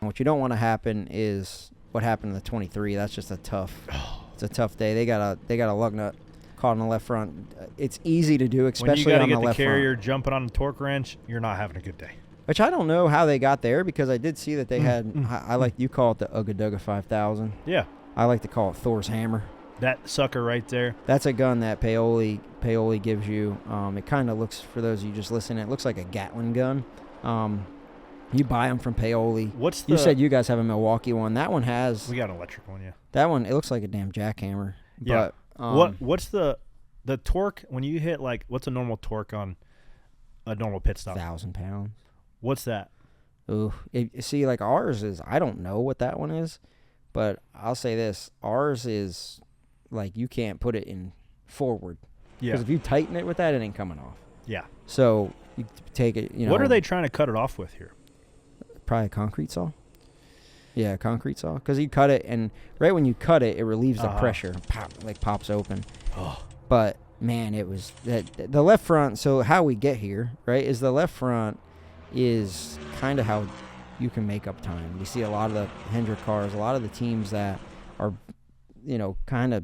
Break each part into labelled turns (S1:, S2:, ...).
S1: What you don't want to happen is what happened to the 23. That's just it's a tough day. They got a lug nut caught on the left front. It's easy to do, especially on the left front. When you got to get the carrier
S2: jumping on the torque wrench, you're not having a good day.
S1: Which I don't know how they got there, because I did see that they had, I like, you call it the Ugga Dugga 5000.
S2: Yeah.
S1: I like to call it Thor's hammer.
S2: That sucker right there.
S1: That's a gun that Paoli gives you. It kind of looks, for those of you just listening, it looks like a Gatling gun. You buy them from Paoli. You said you guys have a Milwaukee one. That one has.
S2: We got an electric one, yeah.
S1: That one, it looks like a damn jackhammer.
S2: Yeah.
S1: But,
S2: what's the torque when you hit, like, what's a normal torque on a normal pit stop?
S1: 1,000 pounds.
S2: What's that?
S1: Ooh, see, like ours is, I don't know what that one is, but I'll say this: ours is like you can't put it in forward. Yeah. Because if you tighten it with that, it ain't coming off.
S2: Yeah.
S1: So you take it.
S2: What are they trying to cut it off with here?
S1: Probably a concrete saw. Yeah, a concrete saw. Because you cut it, and right when you cut it, it relieves the pressure. Pop, like pops open. Oh. But man, it was the left front. So how we get here, right, is the left front is kind of how you can make up time. We see a lot of the Hendrick cars, a lot of the teams that are, kind of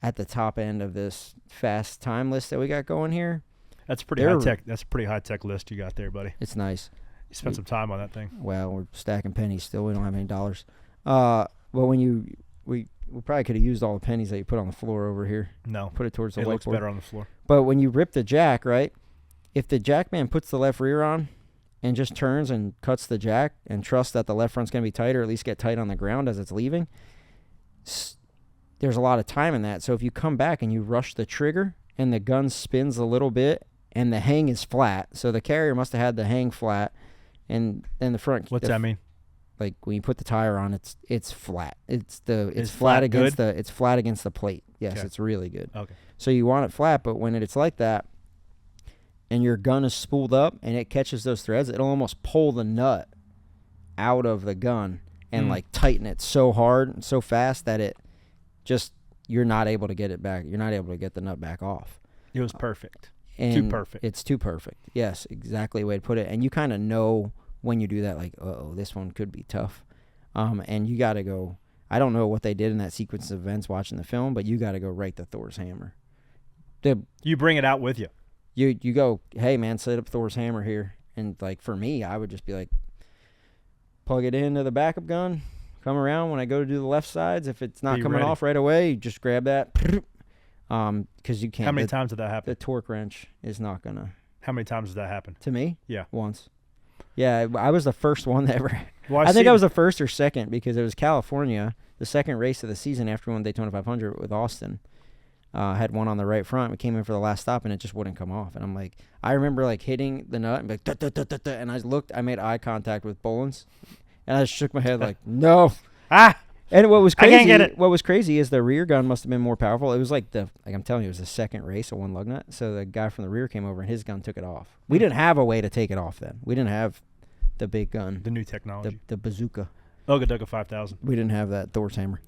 S1: at the top end of this fast time list that we got going here.
S2: That's pretty high tech. That's a pretty high tech list you got there, buddy.
S1: It's nice.
S2: You spent some time on that thing.
S1: Well, we're stacking pennies still. We don't have any dollars. Well, when we probably could have used all the pennies that you put on the floor over here.
S2: No.
S1: Put it towards the whiteboard.
S2: It looks better on the floor.
S1: But when you rip the jack, right, if the jack man puts the left rear on and just turns and cuts the jack and trusts that the left front's going to be tight, or at least get tight on the ground as it's leaving, there's a lot of time in that. So if you come back and you rush the trigger and the gun spins a little bit and the hang is flat, so the carrier must have had the hang flat, and then the front.
S2: What's that mean?
S1: Like when you put the tire on, it's flat. It's flat against the plate. Yes, okay. It's really good.
S2: Okay.
S1: So you want it flat, but when it's like that, and your gun is spooled up and it catches those threads, it'll almost pull the nut out of the gun and like tighten it so hard and so fast that it just, you're not able to get it back. You're not able to get the nut back off.
S2: It was perfect.
S1: Too
S2: perfect.
S1: It's too perfect. Yes, exactly the way to put it. And you kind of know when you do that, like, this one could be tough. And you got to go, I don't know what they did in that sequence of events watching the film, but you got to go right to Thor's hammer.
S2: You bring it out with you.
S1: You go, hey, man, set up Thor's hammer here. And, like, for me, I would just be like, plug it into the backup gun, come around when I go to do the left sides. If it's not coming off right away, you just grab that. Because you can't.
S2: How many times did that happen?
S1: The torque wrench is not going to.
S2: How many times did that happen?
S1: To me?
S2: Yeah.
S1: Once. Yeah, I was the first one that ever.
S2: Well,
S1: I think I was the first or second, because it was California, the second race of the season after we won Daytona 500 with Austin. Had one on the right front. We came in for the last stop, and it just wouldn't come off. And I'm like, I remember like hitting the nut and be like, da, da, da, da, da, and I made eye contact with Bolins, and I just shook my head like, no. And what was crazy? I can't get it. What was crazy is the rear gun must have been more powerful. It was like I'm telling you, it was the second race of one lug nut. So the guy from the rear came over and his gun took it off. We didn't have a way to take it off then. We didn't have the big gun,
S2: the new technology,
S1: the bazooka.
S2: Ugga Dugga 5000.
S1: We didn't have that Thor's hammer.